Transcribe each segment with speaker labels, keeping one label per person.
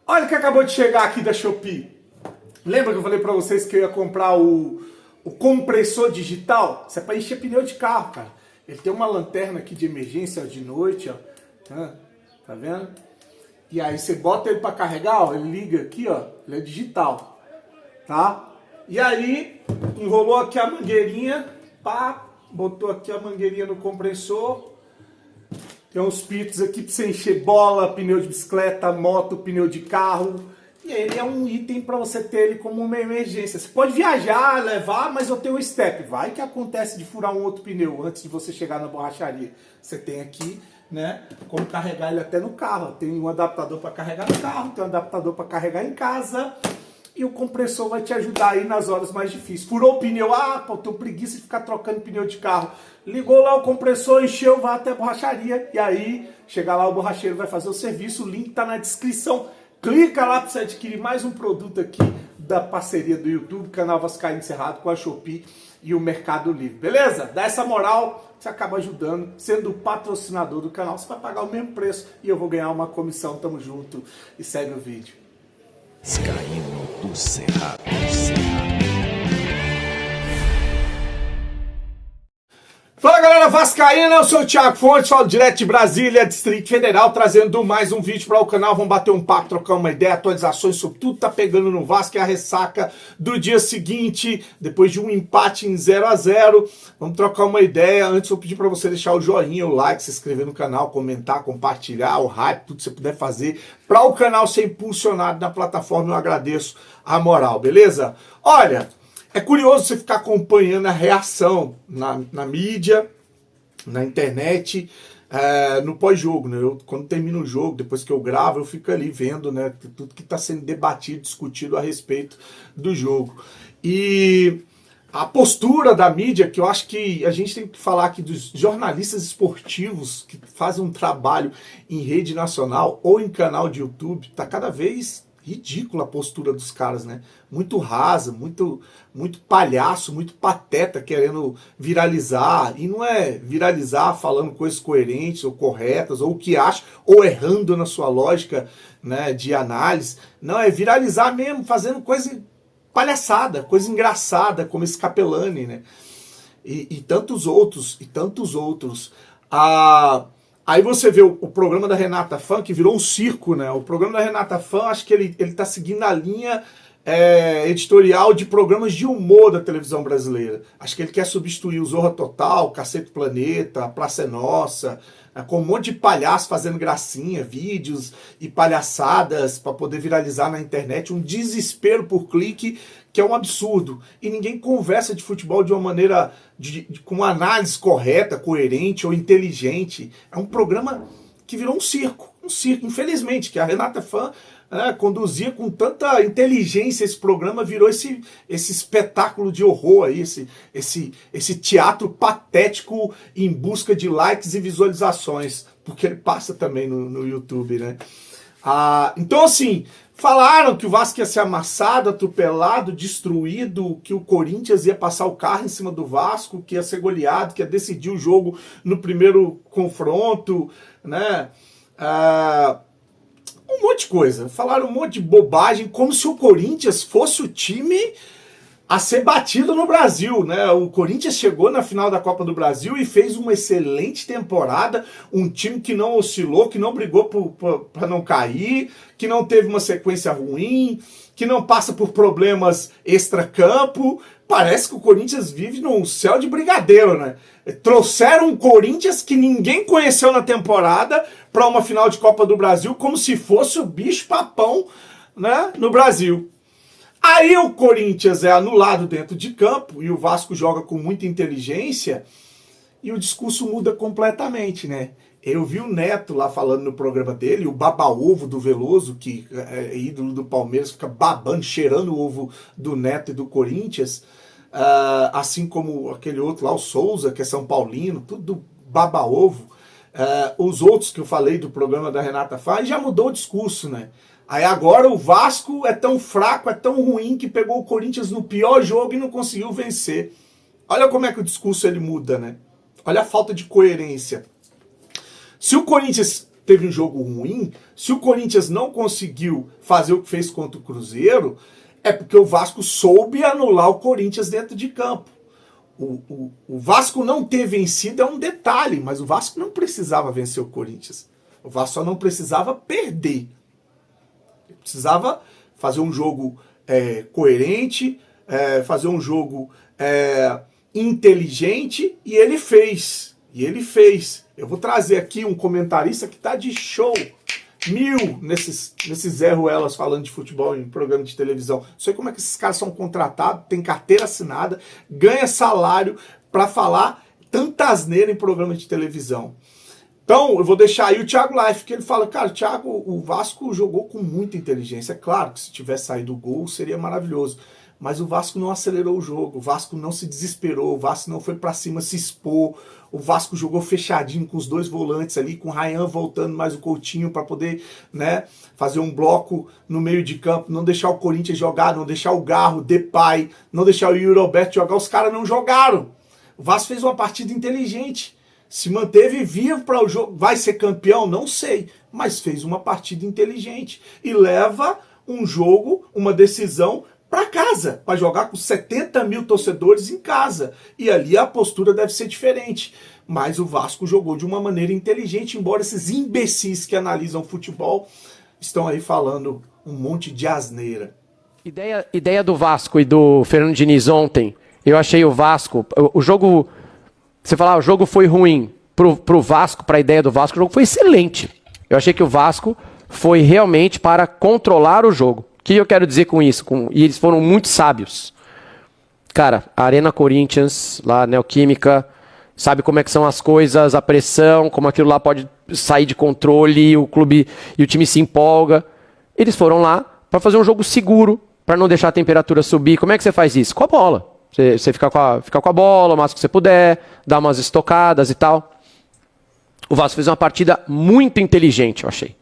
Speaker 1: Olha o que acabou de chegar aqui da Shopee. Lembra que eu falei pra vocês que eu ia comprar o compressor digital? Isso é pra encher pneu de carro, cara. Ele tem uma lanterna aqui de emergência ó, de noite, ó. Tá vendo? E aí você bota ele pra carregar, ó, ele liga aqui, ó. Ele é digital, tá? E aí enrolou aqui a mangueirinha, pá, botou aqui a mangueirinha no compressor. Tem uns pitos aqui pra você encher bola, pneu de bicicleta, moto, pneu de carro. E ele é um item para você ter ele como uma emergência. Você pode viajar, levar, mas eu tenho um step. Vai que acontece de furar um outro pneu antes de você chegar na borracharia. Você tem aqui, né, como carregar ele até no carro. Tem um adaptador para carregar no carro, tem um adaptador para carregar em casa. E o compressor vai te ajudar aí nas horas mais difíceis. Furou o pneu, pô, eu tenho preguiça de ficar trocando pneu de carro. Ligou lá o compressor, encheu, vai até a borracharia. E aí, chegar lá o borracheiro vai fazer o serviço, o link tá na descrição. Clica lá para você adquirir mais um produto aqui da parceria do YouTube, canal Vascaíno Cerrado com a Shopee e o Mercado Livre. Beleza? Dá essa moral, você acaba ajudando, sendo o patrocinador do canal. Você vai pagar o mesmo preço e eu vou ganhar uma comissão. Tamo junto e segue o vídeo.
Speaker 2: Vascaíno do Cerrado.
Speaker 1: Fala galera vascaína, eu sou o Thiago Fontes, falo direto de Brasília, Distrito Federal, trazendo mais um vídeo para o canal. Vamos bater um papo, trocar uma ideia, atualizações sobre tudo que tá pegando no Vasco, é a ressaca do dia seguinte, depois de um empate em 0 a 0. Vamos trocar uma ideia. Antes eu pedir para você deixar o joinha, o like, se inscrever no canal, comentar, compartilhar, o hype, tudo que você puder fazer para o canal ser impulsionado na plataforma. Eu agradeço a moral, beleza? Olha, é curioso você ficar acompanhando a reação na mídia, na internet, no pós-jogo, né? Quando termina o jogo, depois que eu gravo, eu fico ali vendo, né, tudo que está sendo debatido, discutido a respeito do jogo. E a postura da mídia, que eu acho que a gente tem que falar aqui dos jornalistas esportivos que fazem um trabalho em rede nacional ou em canal de YouTube, está cada vez ridícula a postura dos caras, né? Muito rasa, muito palhaço, muito pateta querendo viralizar. E não é viralizar falando coisas coerentes ou corretas, ou o que acha, ou errando na sua lógica, né, de análise. Não, é viralizar mesmo, fazendo coisa palhaçada, coisa engraçada, como esse Capelani, né? E tantos outros, Aí você vê o programa da Renata Fã, que virou um circo, né? O programa da Renata Fã, acho que ele tá seguindo a linha editorial de programas de humor da televisão brasileira. Acho que ele quer substituir o Zorra Total, Cacete Planeta, a Praça é Nossa, com um monte de palhaço fazendo gracinha, vídeos e palhaçadas para poder viralizar na internet. Um desespero por clique, que é um absurdo. E ninguém conversa de futebol de uma maneira com uma análise correta, coerente ou inteligente. É um programa que virou um circo. Infelizmente, que a Renata Fã conduzia com tanta inteligência esse programa, virou esse espetáculo de horror aí, esse teatro patético em busca de likes e visualizações, porque ele passa também no YouTube, né? Então, assim, falaram que o Vasco ia ser amassado, atropelado, destruído, que o Corinthians ia passar o carro em cima do Vasco, que ia ser goleado, que ia decidir o jogo no primeiro confronto, né? Um monte de coisa. Falaram um monte de bobagem, como se o Corinthians fosse o time a ser batido no Brasil, né? O Corinthians chegou na final da Copa do Brasil e fez uma excelente temporada, um time que não oscilou, que não brigou para não cair, que não teve uma sequência ruim, que não passa por problemas extracampo. Parece que o Corinthians vive num céu de brigadeiro, né? Trouxeram um Corinthians que ninguém conheceu na temporada para uma final de Copa do Brasil, como se fosse o bicho papão, né, no Brasil. Aí o Corinthians é anulado dentro de campo e o Vasco joga com muita inteligência e o discurso muda completamente, né? Eu vi o Neto lá falando no programa dele, o baba-ovo do Veloso, que é ídolo do Palmeiras, fica babando, cheirando o ovo do Neto e do Corinthians, assim como aquele outro lá, o Souza, que é São Paulino, tudo baba-ovo. Os outros que eu falei do programa da Renata Fã, já mudou o discurso, né? Aí agora o Vasco é tão fraco, é tão ruim, que pegou o Corinthians no pior jogo e não conseguiu vencer. Olha como é que o discurso ele muda, né? Olha a falta de coerência. Se o Corinthians teve um jogo ruim, se o Corinthians não conseguiu fazer o que fez contra o Cruzeiro, é porque o Vasco soube anular o Corinthians dentro de campo. O Vasco não ter vencido é um detalhe, mas o Vasco não precisava vencer o Corinthians. O Vasco só não precisava perder. Ele precisava fazer um jogo coerente, fazer um jogo inteligente, e ele fez. Eu vou trazer aqui um comentarista que tá de show. 1000 nesses Zé Ruelas falando de futebol em programa de televisão. Não sei como é que esses caras são contratados, tem carteira assinada, ganha salário para falar tanta asneira em programa de televisão. Então, eu vou deixar aí o Thiago Life, que ele fala, cara, Thiago, o Vasco jogou com muita inteligência. É claro que se tivesse saído o gol, seria maravilhoso. Mas o Vasco não acelerou o jogo, o Vasco não se desesperou, o Vasco não foi para cima se expor, o Vasco jogou fechadinho com os dois volantes ali, com o Ryan voltando mais o Coutinho para poder, né, fazer um bloco no meio de campo, não deixar o Corinthians jogar, não deixar o Garro, Depay, não deixar o Yuri Alberto jogar. Os caras não jogaram. O Vasco fez uma partida inteligente, se manteve vivo para o jogo. Vai ser campeão? Não sei, mas fez uma partida inteligente e leva um jogo, uma decisão para casa, para jogar com 70 mil torcedores em casa. E ali a postura deve ser diferente. Mas o Vasco jogou de uma maneira inteligente, embora esses imbecis que analisam futebol estão aí falando um monte de asneira.
Speaker 3: Ideia do Vasco e do Fernando Diniz ontem, eu achei o Vasco, o jogo, você falar, o jogo foi ruim pro Vasco, para a ideia do Vasco, o jogo foi excelente. Eu achei que o Vasco foi realmente para controlar o jogo. O que eu quero dizer com isso? E eles foram muito sábios. Cara, a Arena Corinthians, lá, Neoquímica, sabe como é que são as coisas, a pressão, como aquilo lá pode sair de controle, o clube e o time se empolga. Eles foram lá para fazer um jogo seguro, para não deixar a temperatura subir. Como é que você faz isso? Com a bola. Você fica com a bola o máximo que você puder, dá umas estocadas e tal. O Vasco fez uma partida muito inteligente, eu achei.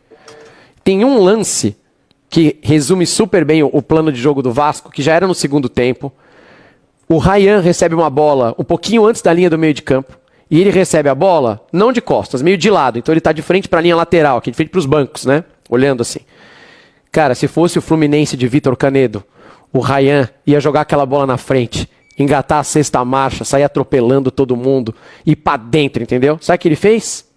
Speaker 3: Tem um lance que resume super bem o plano de jogo do Vasco, que já era no segundo tempo. O Ryan recebe uma bola um pouquinho antes da linha do meio de campo, e ele recebe a bola, não de costas, meio de lado. Então ele está de frente para a linha lateral, aqui de frente para os bancos, né? Olhando assim. Cara, se fosse o Fluminense de Vitor Canedo, o Ryan ia jogar aquela bola na frente, engatar a sexta marcha, sair atropelando todo mundo, ir para dentro, entendeu? Sabe o que ele fez?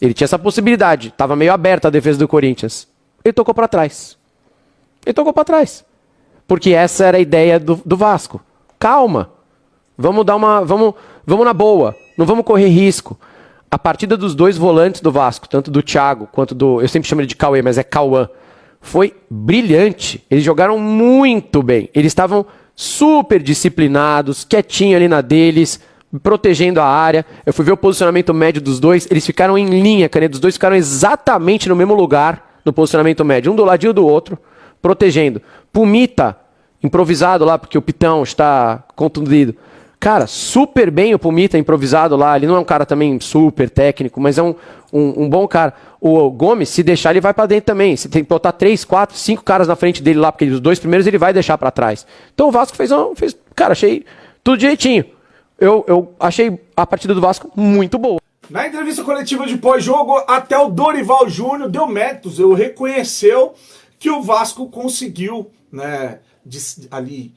Speaker 3: Ele tinha essa possibilidade, estava meio aberta a defesa do Corinthians. Ele tocou para trás. Porque essa era a ideia do Vasco. Calma. Vamos na boa. Não vamos correr risco. A partida dos dois volantes do Vasco, tanto do Thiago quanto eu sempre chamo ele de Cauê, mas é Cauã, foi brilhante. Eles jogaram muito bem. Eles estavam super disciplinados, quietinho ali na deles, protegendo a área. Eu fui ver o posicionamento médio dos dois. Eles ficaram em linha, Canedo. Os dois ficaram exatamente no mesmo lugar no posicionamento médio, um do ladinho do outro, protegendo. Pumita, improvisado lá, porque o Pitão está contundido. Cara, super bem o Pumita improvisado lá. Ele não é um cara também super técnico, mas é um bom cara. O Gomes, se deixar, ele vai para dentro também. Você tem que botar 3, 4, 5 caras na frente dele lá, porque os dois primeiros ele vai deixar para trás. Então o Vasco fez. Cara, achei tudo direitinho. Eu achei a partida do Vasco muito boa.
Speaker 1: Na entrevista coletiva de pós-jogo, até o Dorival Júnior deu méritos, reconheceu que o Vasco conseguiu, né, ali,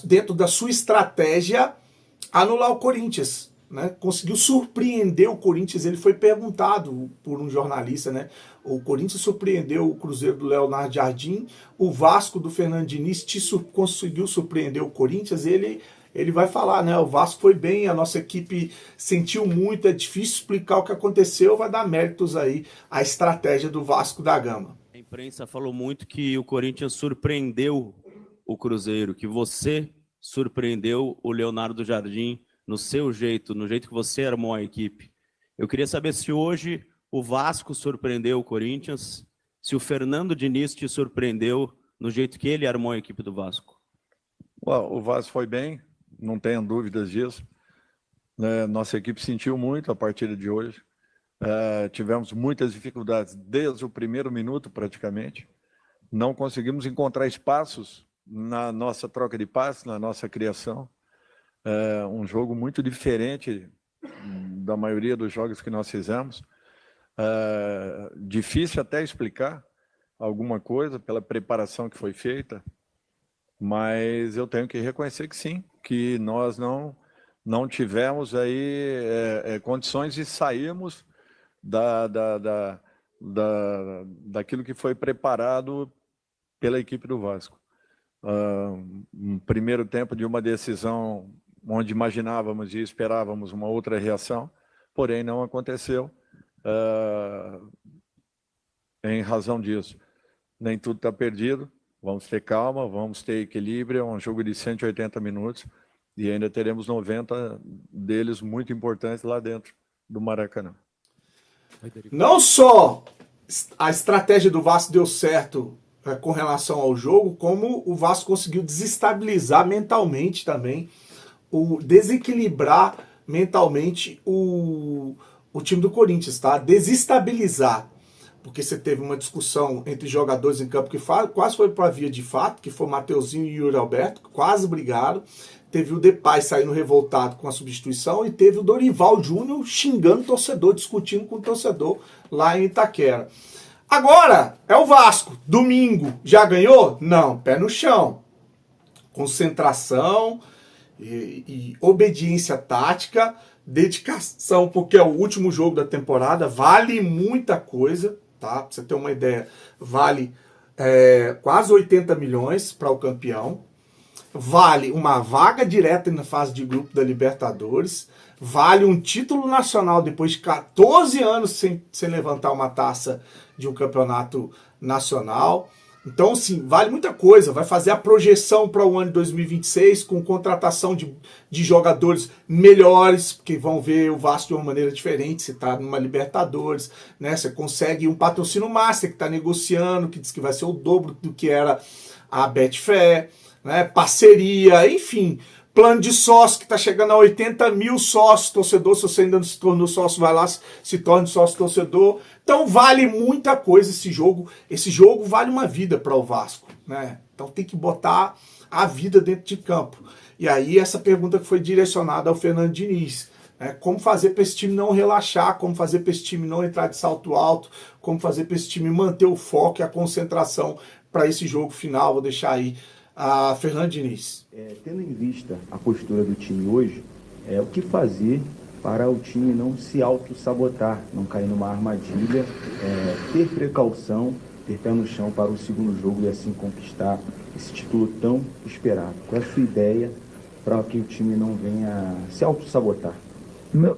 Speaker 1: dentro da sua estratégia, anular o Corinthians, né? Conseguiu surpreender o Corinthians. Ele foi perguntado por um jornalista, né? O Corinthians surpreendeu o Cruzeiro do Leonardo Jardim, o Vasco do Fernando Diniz conseguiu surpreender o Corinthians. Ele vai falar, né? O Vasco foi bem, a nossa equipe sentiu muito, é difícil explicar o que aconteceu, vai dar méritos aí à estratégia do Vasco da Gama.
Speaker 4: A imprensa falou muito que o Corinthians surpreendeu o Cruzeiro, que você surpreendeu o Leonardo Jardim no seu jeito, no jeito que você armou a equipe. Eu queria saber se hoje o Vasco surpreendeu o Corinthians, se o Fernando Diniz te surpreendeu no jeito que ele armou a equipe do Vasco.
Speaker 5: O Vasco foi bem, não tenho dúvidas disso. Nossa equipe sentiu muito a partida de hoje. Tivemos muitas dificuldades desde o primeiro minuto, praticamente. Não conseguimos encontrar espaços na nossa troca de passes, na nossa criação. Um jogo muito diferente da maioria dos jogos que nós fizemos. Difícil até explicar alguma coisa pela preparação que foi feita, mas eu tenho que reconhecer que sim, que nós não tivemos aí condições de sairmos daquilo que foi preparado pela equipe do Vasco. Um primeiro tempo de uma decisão onde imaginávamos e esperávamos uma outra reação, porém não aconteceu. Em razão disso, nem tudo está perdido, vamos ter calma, vamos ter equilíbrio, é um jogo de 180 minutos e ainda teremos 90 deles muito importantes lá dentro do Maracanã.
Speaker 1: Não só a estratégia do Vasco deu certo com relação ao jogo, como o Vasco conseguiu desestabilizar mentalmente também, desequilibrar mentalmente o time do Corinthians, tá? Desestabilizar. Porque você teve uma discussão entre jogadores em campo que quase foi para a via de fato, que foi o Mateuzinho e o Yuri Alberto, que quase brigaram. Teve o Depay saindo revoltado com a substituição e teve o Dorival Júnior xingando o torcedor, discutindo com o torcedor lá em Itaquera. Agora é o Vasco. Domingo já ganhou? Não, pé no chão. Concentração e obediência tática, dedicação, porque é o último jogo da temporada, vale muita coisa, tá? Pra você ter uma ideia, vale quase 80 milhões para o campeão, vale uma vaga direta na fase de grupo da Libertadores, vale um título nacional depois de 14 anos sem levantar uma taça de um campeonato nacional. Então, sim, vale muita coisa. Vai fazer a projeção para o ano de 2026 com contratação de jogadores melhores, que vão ver o Vasco de uma maneira diferente. Você está numa Libertadores, né? Você consegue um patrocínio master que está negociando, que diz que vai ser o dobro do que era a Betfair, né? Parceria, enfim. Plano de sócio que está chegando a 80 mil sócios, torcedor. Se você ainda não se tornou sócio, vai lá, se torne sócio torcedor. Então vale muita coisa esse jogo. Esse jogo vale uma vida para o Vasco, né? Então tem que botar a vida dentro de campo. E aí essa pergunta que foi direcionada ao Fernando Diniz, né? Como fazer para esse time não relaxar, como fazer para esse time não entrar de salto alto, como fazer para esse time manter o foco e a concentração para esse jogo final. Vou deixar aí a Fernando Diniz.
Speaker 6: Tendo em vista a postura do time hoje, o que fazer para o time não se auto-sabotar, não cair numa armadilha, ter precaução, ter pé no chão para o segundo jogo e assim conquistar esse título tão esperado. Qual é a sua ideia para que o time não venha se auto-sabotar?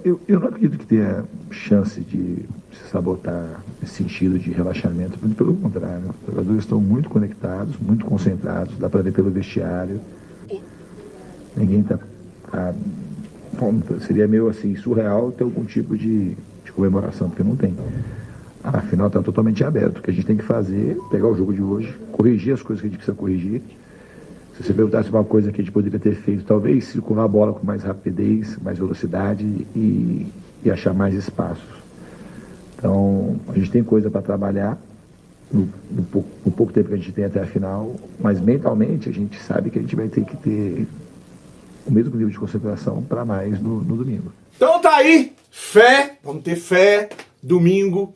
Speaker 7: Eu não acredito que tenha chance de se sabotar nesse sentido de relaxamento, muito pelo contrário. Os jogadores estão muito conectados, muito concentrados, dá para ver pelo vestiário. Ninguém está... Seria meio assim, surreal ter algum tipo de comemoração, porque não tem. Afinal, está totalmente aberto. O que a gente tem que fazer é pegar o jogo de hoje, corrigir as coisas que a gente precisa corrigir. Se você perguntasse uma coisa que a gente poderia ter feito, talvez circular a bola com mais rapidez, mais velocidade e achar mais espaços. Então, a gente tem coisa para trabalhar no pouco tempo que a gente tem até a final, mas mentalmente a gente sabe que a gente vai ter que ter o mesmo nível de concentração para mais no domingo.
Speaker 1: Então tá aí, fé, vamos ter fé, domingo,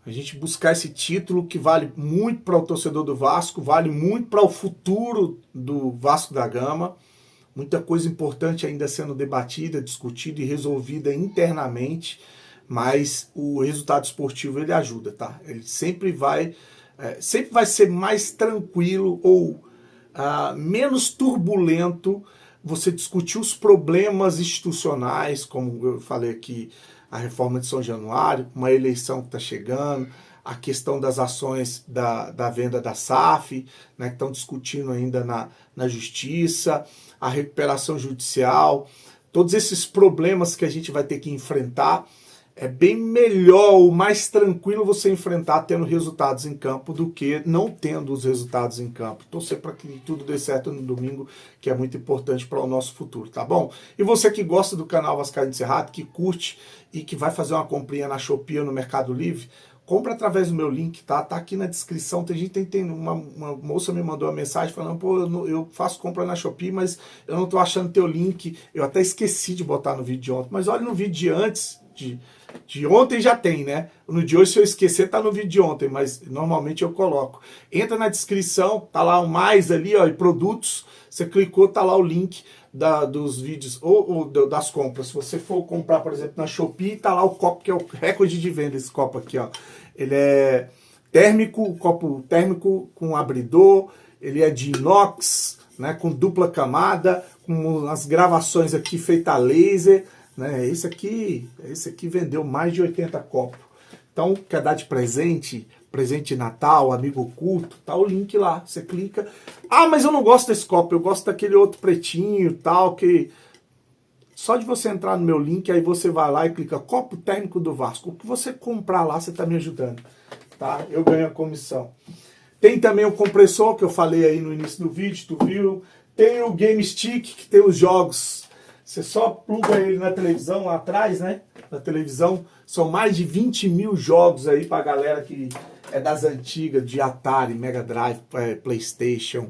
Speaker 1: a gente buscar esse título que vale muito para o torcedor do Vasco, vale muito para o futuro do Vasco da Gama, muita coisa importante ainda sendo debatida, discutida e resolvida internamente, mas o resultado esportivo ele ajuda, tá? Ele sempre vai ser mais tranquilo ou menos turbulento você discutir os problemas institucionais, como eu falei aqui, a reforma de São Januário, uma eleição que está chegando, a questão das ações da venda da SAF, né, que estão discutindo ainda na justiça, a recuperação judicial, todos esses problemas que a gente vai ter que enfrentar. É bem melhor ou mais tranquilo você enfrentar tendo resultados em campo do que não tendo os resultados em campo. Torcer para que tudo dê certo no domingo, que é muito importante para o nosso futuro, tá bom? E você que gosta do canal Vascaíno Cerrado, que curte e que vai fazer uma comprinha na Shopee ou no Mercado Livre, compra através do meu link, tá? Tá aqui na descrição. Tem uma moça me mandou uma mensagem falando, pô, eu faço compra na Shopee, mas eu não tô achando teu link. Eu até esqueci de botar no vídeo de ontem, mas olha no vídeo de antes, de ontem já tem, né? No de hoje, se eu esquecer, tá no vídeo de ontem, mas normalmente eu coloco. Entra na descrição, tá lá o mais ali, ó, e produtos. Você clicou, tá lá o link dos vídeos ou das compras. Se você for comprar, por exemplo, na Shopee, tá lá o copo, que é o recorde de venda, esse copo aqui, ó. Ele é térmico, copo térmico com abridor, ele é de inox, né, com dupla camada, com as gravações aqui feitas a laser, né? Esse aqui vendeu mais de 80 copos. Então, quer dar de presente, presente de Natal, amigo oculto, tá o link lá, você clica. Ah, mas eu não gosto desse copo, eu gosto daquele outro pretinho, tal, que... Só de você entrar no meu link, aí você vai lá e clica copo térmico do Vasco. O que você comprar lá, você tá me ajudando, tá? Eu ganho a comissão. Tem também o compressor, que eu falei aí no início do vídeo, tu viu? Tem o Game Stick, que tem os jogos. Você só pluga ele na televisão lá atrás, né? Na televisão. São mais de 20 mil jogos aí pra galera que é das antigas, de Atari, Mega Drive, PlayStation,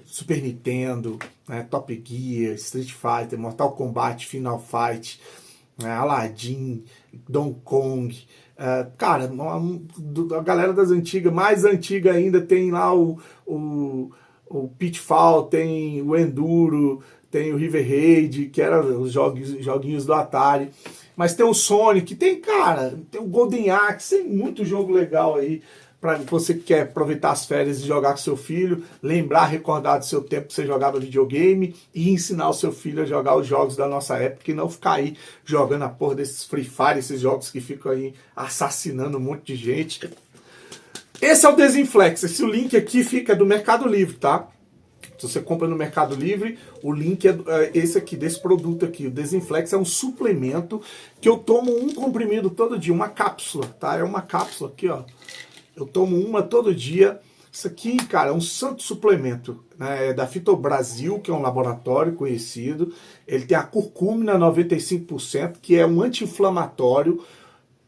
Speaker 1: Super Nintendo, né? Top Gear, Street Fighter, Mortal Kombat, Final Fight, Aladdin, Donkey Kong. Cara, a galera das antigas, mais antiga ainda, tem lá o Pitfall, tem o Enduro, tem o River Raid, que eram os joguinhos do Atari. Mas tem o Sonic, tem o Golden Axe, tem muito jogo legal aí para você que quer aproveitar as férias e jogar com seu filho, lembrar, recordar do seu tempo que você jogava videogame e ensinar o seu filho a jogar os jogos da nossa época e não ficar aí jogando a porra desses Free Fire, esses jogos que ficam aí assassinando um monte de gente. Esse é o Desinflex, esse link aqui fica do Mercado Livre, tá? Se você compra no Mercado Livre, o link é esse aqui, desse produto aqui. O Desinflex é um suplemento que eu tomo um comprimido todo dia, uma cápsula, tá? É uma cápsula aqui, ó. Eu tomo uma todo dia. Isso aqui, cara, é um santo suplemento, né? É da Fitobrasil, que é um laboratório conhecido. Ele tem a curcumina 95%, que é um anti-inflamatório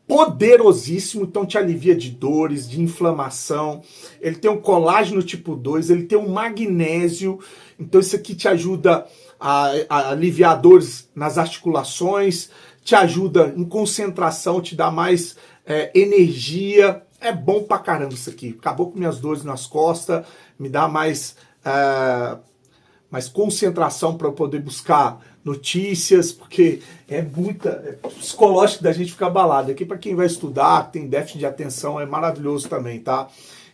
Speaker 1: poderosíssimo, então te alivia de dores, de inflamação. Ele tem um colágeno tipo 2, ele tem um magnésio, então isso aqui te ajuda a aliviar dores nas articulações, te ajuda em concentração, te dá mais energia. É bom pra caramba isso aqui. Acabou com minhas dores nas costas, me dá mais concentração para eu poder buscar notícias, porque é psicológico da gente ficar abalado. Aqui para quem vai estudar, tem déficit de atenção, é maravilhoso também, tá?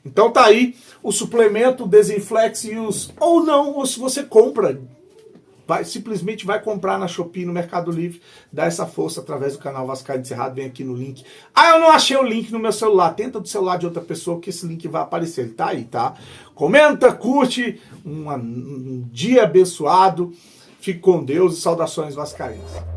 Speaker 1: Então tá aí o suplemento, o Desinflex e os... Ou se você compra, simplesmente vai comprar na Shopee, no Mercado Livre, dá essa força através do canal Vascaíno de Cerrado, vem aqui no link. Ah, eu não achei o link no meu celular, tenta do celular de outra pessoa que esse link vai aparecer, ele tá aí, tá? Comenta, curte, um dia abençoado, fique com Deus e saudações vascaínas.